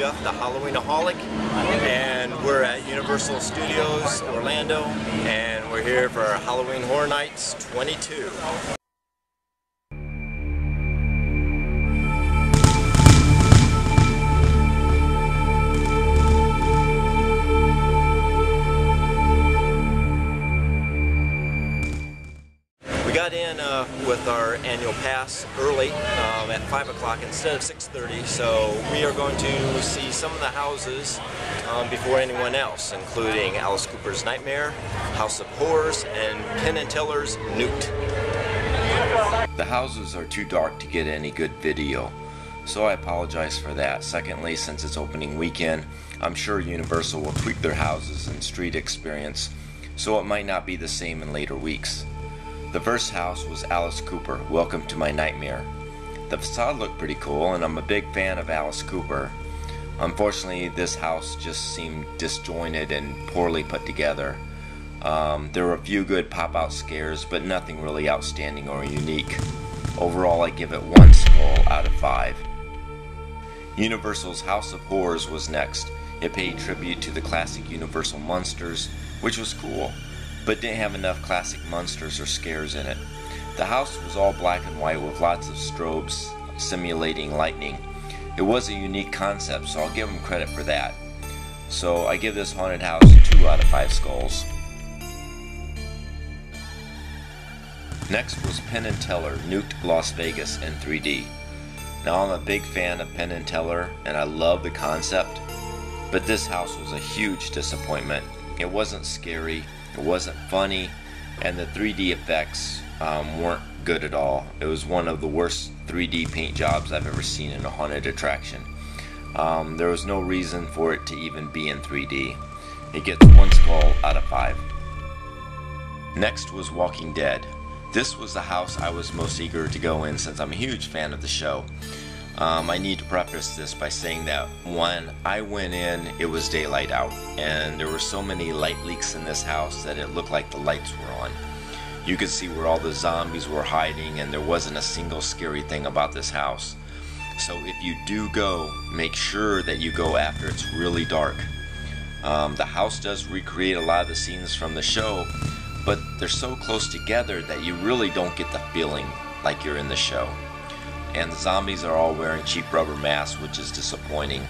Jeff, the Halloweenaholic, and we're at Universal Studios Orlando, and we're here for Halloween Horror Nights 22. We got in with our annual pass early at 5 o'clock instead of 6:30, so we are going to see some of the houses before anyone else, including Alice Cooper's Nightmare, House of Horrors, and Penn and Teller's Newkd. The houses are too dark to get any good video, so I apologize for that. Secondly, since it's opening weekend, I'm sure Universal will tweak their houses and street experience, so it might not be the same in later weeks. The first house was Alice Cooper, Welcome to My Nightmare. The facade looked pretty cool, and I'm a big fan of Alice Cooper. Unfortunately, this house just seemed disjointed and poorly put together. There were a few good pop-out scares, but nothing really outstanding or unique. Overall, I give it 1 skull out of 5. Universal's House of Horrors was next. It paid tribute to the classic Universal monsters, which was cool, but didn't have enough classic monsters or scares in it. The house was all black and white with lots of strobes simulating lightning. It was a unique concept, so I'll give them credit for that. So I give this haunted house 2 out of 5 skulls. Next was Penn and Teller, Newkd Las Vegas in 3D. Now I'm a big fan of Penn and Teller, and I love the concept, but this house was a huge disappointment. It wasn't scary, it wasn't funny, and the 3D effects weren't good at all. It was one of the worst 3D paint jobs I've ever seen in a haunted attraction. There was no reason for it to even be in 3D. It gets 1 skull out of 5. Next was Walking Dead. This was the house I was most eager to go in since I'm a huge fan of the show. I need to preface this by saying that when I went in, it was daylight out, and there were so many light leaks in this house that it looked like the lights were on. You could see where all the zombies were hiding, and there wasn't a single scary thing about this house. So if you do go, make sure that you go after it's really dark. The house does recreate a lot of the scenes from the show, but they're so close together that you really don't get the feeling like you're in the show. And the zombies are all wearing cheap rubber masks, which is disappointing.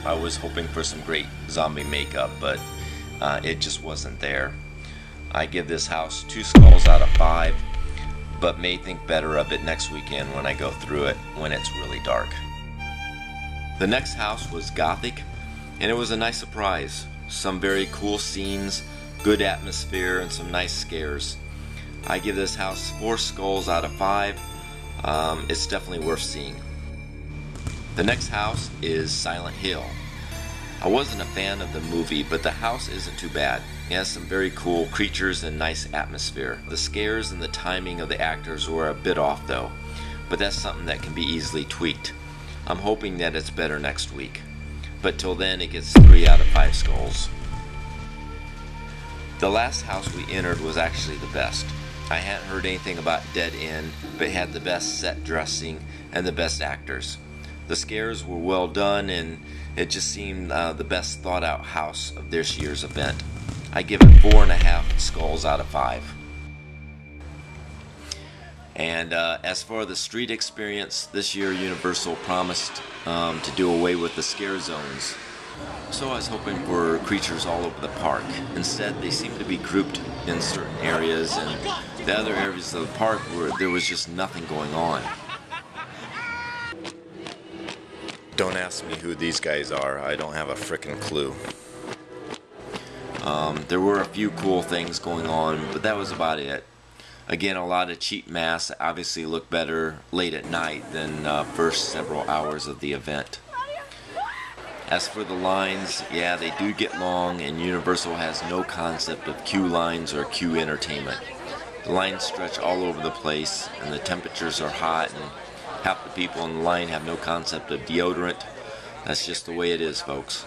I was hoping for some great zombie makeup, but it just wasn't there. I give this house 2 skulls out of 5, but may think better of it next weekend when I go through it when it's really dark. The next house was Gothic, and it was a nice surprise. Some very cool scenes, good atmosphere, and some nice scares. I give this house 4 skulls out of 5. It's definitely worth seeing. The next house is Silent Hill. I wasn't a fan of the movie, but the house isn't too bad. It has some very cool creatures and nice atmosphere. The scares and the timing of the actors were a bit off though, but that's something that can be easily tweaked. I'm hoping that it's better next week, but till then it gets 3 out of 5 skulls. The last house we entered was actually the best. I hadn't heard anything about Dead End, but it had the best set dressing and the best actors. The scares were well done, and it just seemed the best thought out house of this year's event. I give it 4.5 skulls out of 5. And as for the street experience, this year Universal promised to do away with the scare zones. So I was hoping for creatures all over the park. Instead, they seem to be grouped in certain areas, and the other areas of the park where there was just nothing going on. Don't ask me who these guys are. I don't have a frickin' clue. There were a few cool things going on, but that was about it. Again, a lot of cheap masks obviously look better late at night than first several hours of the event. As for the lines, yeah, they do get long, and Universal has no concept of queue lines or queue entertainment. The lines stretch all over the place, and the temperatures are hot, and half the people in the line have no concept of deodorant. That's just the way it is, folks.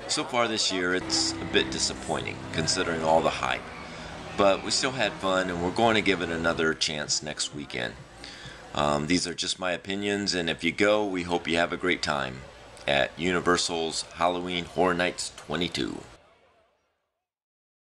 So far this year, it's a bit disappointing, considering all the hype. But we still had fun, and we're going to give it another chance next weekend. These are just my opinions, and if you go, we hope you have a great time. at Universal's Halloween Horror Nights 22.